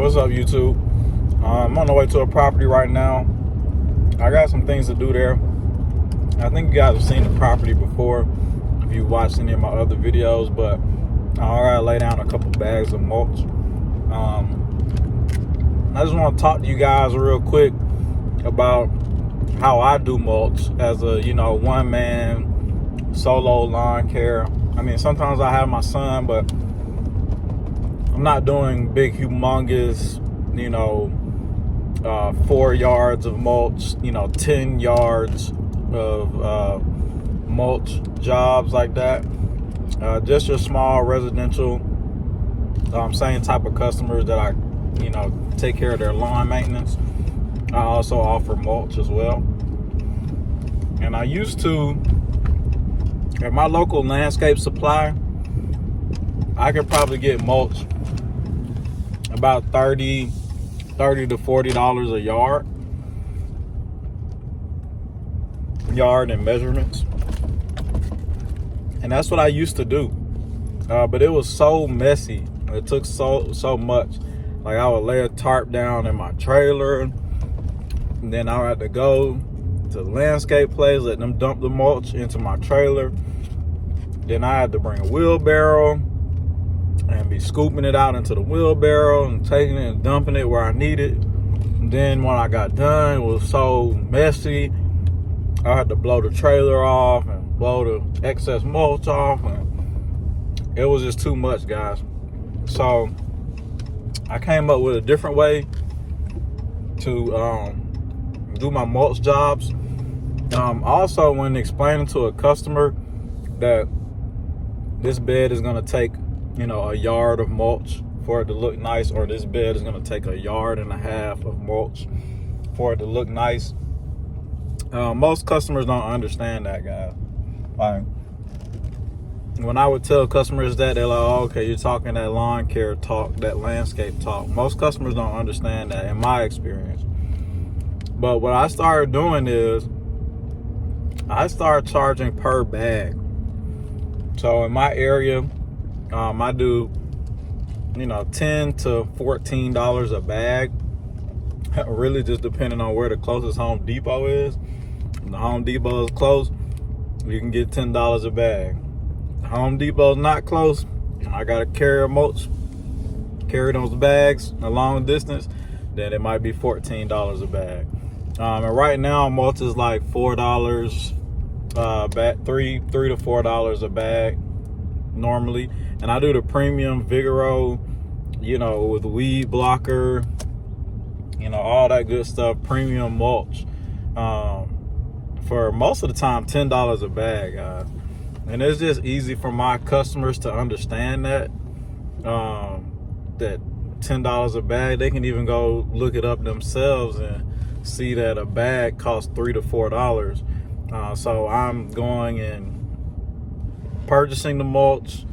What's up, YouTube? I'm on the way to a property right now. I got some things to do there. I think you guys have seen the property before if you watched any of my other videos, but I gotta lay down a couple bags of mulch. I just want to talk to you guys real quick about how I do mulch as a one-man solo lawn care. I mean, sometimes I have my son, but I'm not doing big, humongous, 4 yards of mulch, 10 yards of mulch jobs like that. Just your small residential, same type of customers that I, take care of their lawn maintenance. I also offer mulch as well. And I used to, at my local landscape supply, I could probably get mulch about $30 to $40 a yard in measurements. And that's what I used to do. But it was so messy. It took so much. Like, I would lay a tarp down in my trailer, and then I would have to go to the landscape place, let them dump the mulch into my trailer. Then I had to bring a wheelbarrow and be scooping it out into the wheelbarrow and taking it and dumping it where I need it. And then when I got done, it was so messy. I had to blow the trailer off and blow the excess mulch off, and it was just too much, guys. So I came up with a different way to do my mulch jobs. Also, when explaining to a customer that this bed is going to take a yard of mulch for it to look nice, or this bed is going to take 1.5 yards of mulch for it to look nice, most customers don't understand that, guys. Like, when I would tell customers that, they're like, oh, okay, you're talking that lawn care talk, that landscape talk. Most customers don't understand that, in my experience. But what I started doing is I started charging per bag. So in my area, I do, $10 to $14 a bag. Really just depending on where the closest Home Depot is. When the Home Depot is close, you can get $10 a bag. Home Depot's not close, I gotta carry those bags a long distance, then it might be $14 a bag. And right now mulch is like $4 $3 to $4 a bag normally. And I do the premium Vigoro, with weed blocker, all that good stuff, premium mulch, for most of the time $10 a bag, guys. And it's just easy for my customers to understand that that $10 a bag, they can even go look it up themselves and see that a bag costs $3 to $4. So I'm going and purchasing the mulch,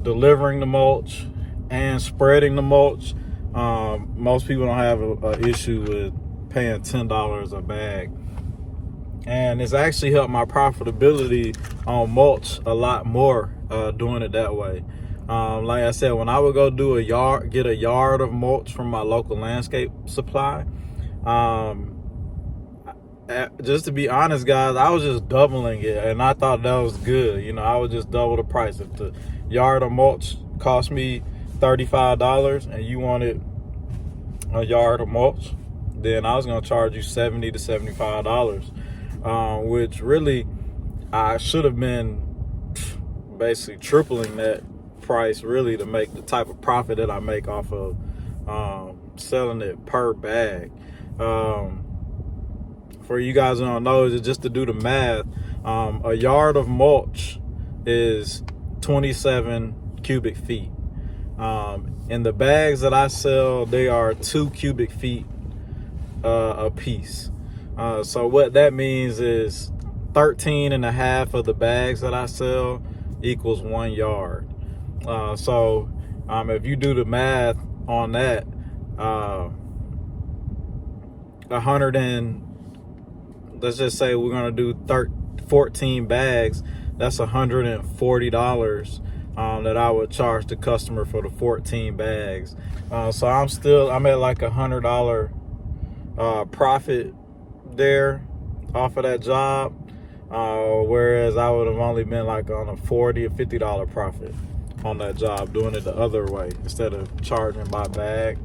delivering the mulch, and spreading the mulch. Most people don't have an issue with paying $10 a bag. And it's actually helped my profitability on mulch a lot more, doing it that way. Like I said, when I would go do get a yard of mulch from my local landscape supply, just to be honest, guys, I was just doubling it, and I thought that was good. I would just double the price. If the yard of mulch cost me $35 and you wanted a yard of mulch, then I was going to charge you $70 to $75. Which really, I should have been basically tripling that price, really, to make the type of profit that I make off of selling it per bag. For you guys who don't know, just to do the math, a yard of mulch is 27 cubic feet. In the bags that I sell, they are 2 cubic feet a piece. So what that means is 13 and a half of the bags that I sell equals 1 yard. So if you do the math on that, 100 and let's just say we're going to do 14 bags, that's $140 that I would charge the customer for the 14 bags. So I'm at like $100 profit there off of that job, whereas I would have only been like on a $40 or $50 profit on that job doing it the other way instead of charging by bag.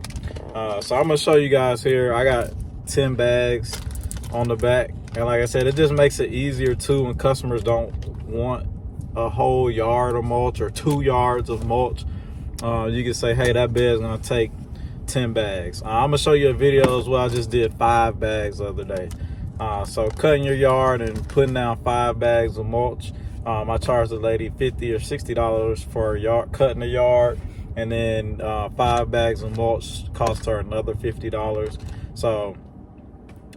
So I'm gonna show you guys here. I got 10 bags on the back, and like I said, it just makes it easier too when customers don't want a whole yard of mulch or 2 yards of mulch. You can say, hey, that bed is gonna take 10 bags. I'm gonna show you a video as well. I just did 5 bags the other day. So cutting your yard and putting down 5 bags of mulch. I charged the lady $50 or $60 for a yard, cutting the yard, and then 5 bags of mulch cost her another $50. So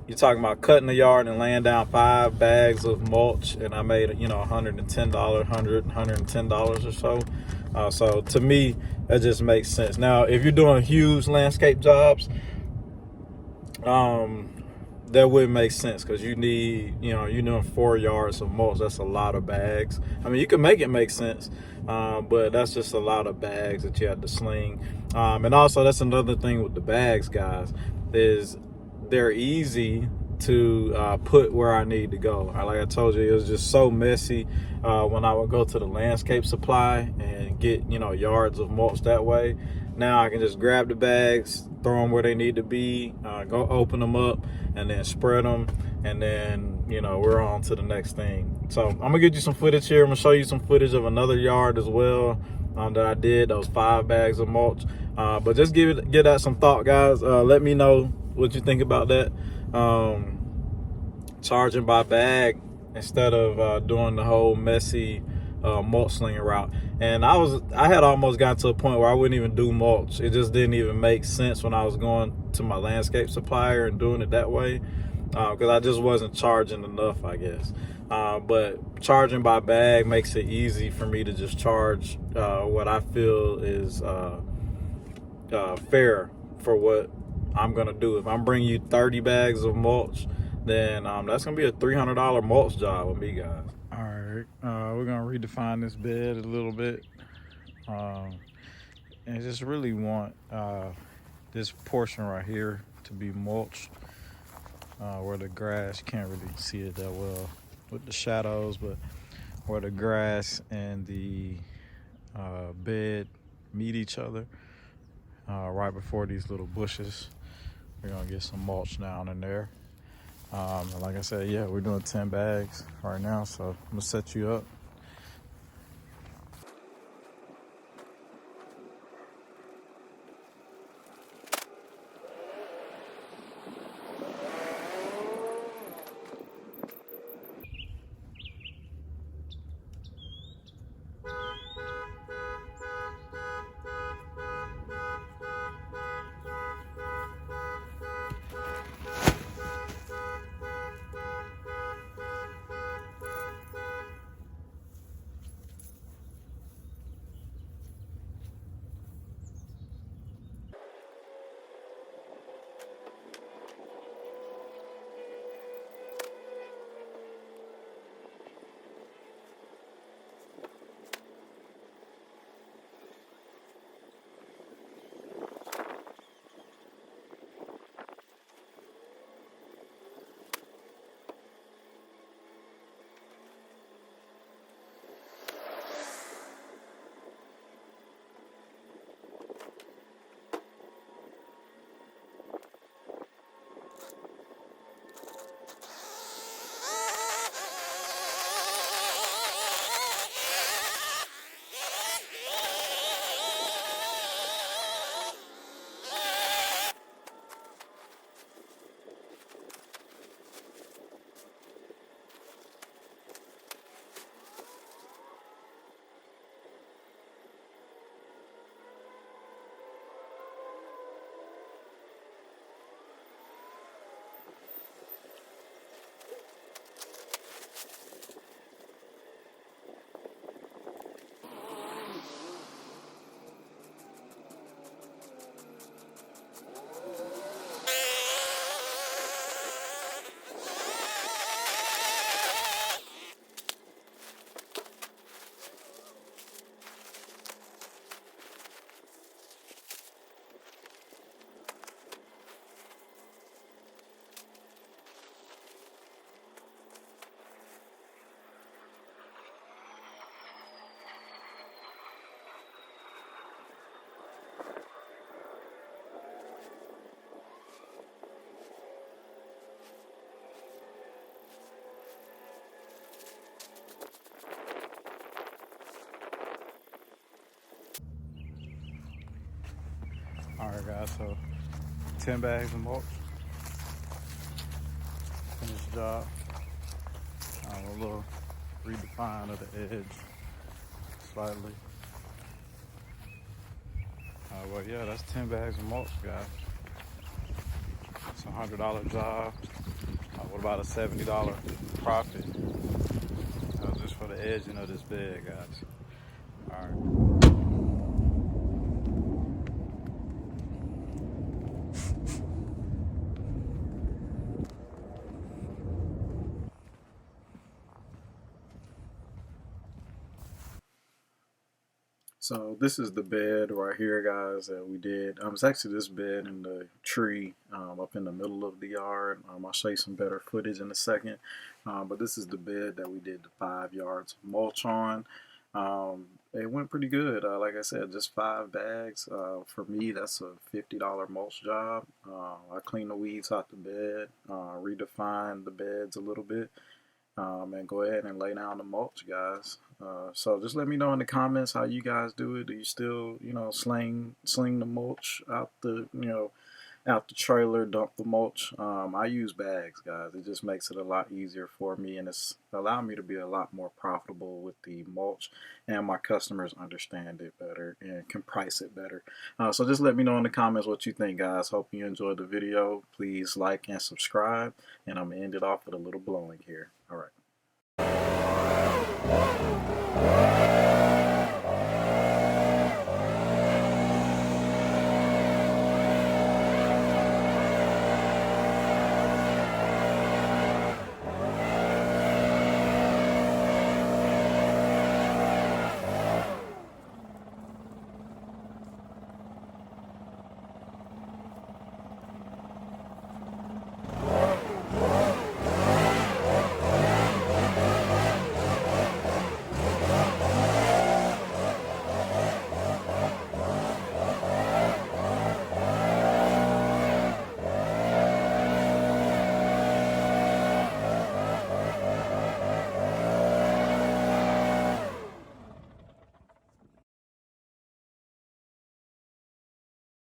you're talking about cutting the yard and laying down 5 bags of mulch, and I made $110, $110 or so. So to me, that just makes sense. Now, if you're doing huge landscape jobs, that wouldn't make sense because you need, you're doing 4 yards of mulch. That's a lot of bags. I mean, you can make it make sense, but that's just a lot of bags that you have to sling. And also, that's another thing with the bags, guys, is they're easy to put where I need to go. Like I told you, it was just so messy when I would go to the landscape supply and get yards of mulch that way. Now I can just grab the bags, throw them where they need to be, go open them up, and then spread them, and then we're on to the next thing. So I'm gonna get you some footage here. I'm gonna show you some footage of another yard as well that I did, those 5 bags of mulch. But just give that some thought, guys. Let me know what you think about that. Charging by bag instead of doing the whole messy mulch slinging route. And I had almost gotten to a point where I wouldn't even do mulch. It just didn't even make sense when I was going to my landscape supplier and doing it that way, because I just wasn't charging enough, I guess. But charging by bag makes it easy for me to just charge what I feel is fair for what I'm gonna do. If I'm bringing you 30 bags of mulch, then that's gonna be a $300 mulch job with me, guys. All right, we're gonna redefine this bed a little bit, and just really want this portion right here to be mulched, where the grass, you can't really see it that well with the shadows, but where the grass and the bed meet each other, right before these little bushes, we're gonna get some mulch down in there. And like I said, yeah, we're doing 10 bags right now, so I'm gonna set you up. Alright guys, so 10 bags of mulch. Finished job. A little redefine of the edge slightly. Well, yeah, that's 10 bags of mulch, guys. It's a $100 job. What about a $70 profit? Just for the edging of this bed, guys. All right. So this is the bed right here, guys, that we did. It's actually this bed in the tree up in the middle of the yard. I'll show you some better footage in a second. But this is the bed that we did the 5 yards of mulch on. It went pretty good. Like I said, just 5 bags. For me, that's a $50 mulch job. I cleaned the weeds out the bed, redefined the beds a little bit. And go ahead and lay down the mulch, guys. So just let me know in the comments how you guys do it. Do you still, sling the mulch out the, out the trailer, dump the mulch? I use bags, guys. It just makes it a lot easier for me, and it's allowed me to be a lot more profitable with the mulch, and my customers understand it better and can price it better. So just let me know in the comments what you think, guys. Hope you enjoyed the video. Please like and subscribe, and I'm gonna end it off with a little blowing here. All right.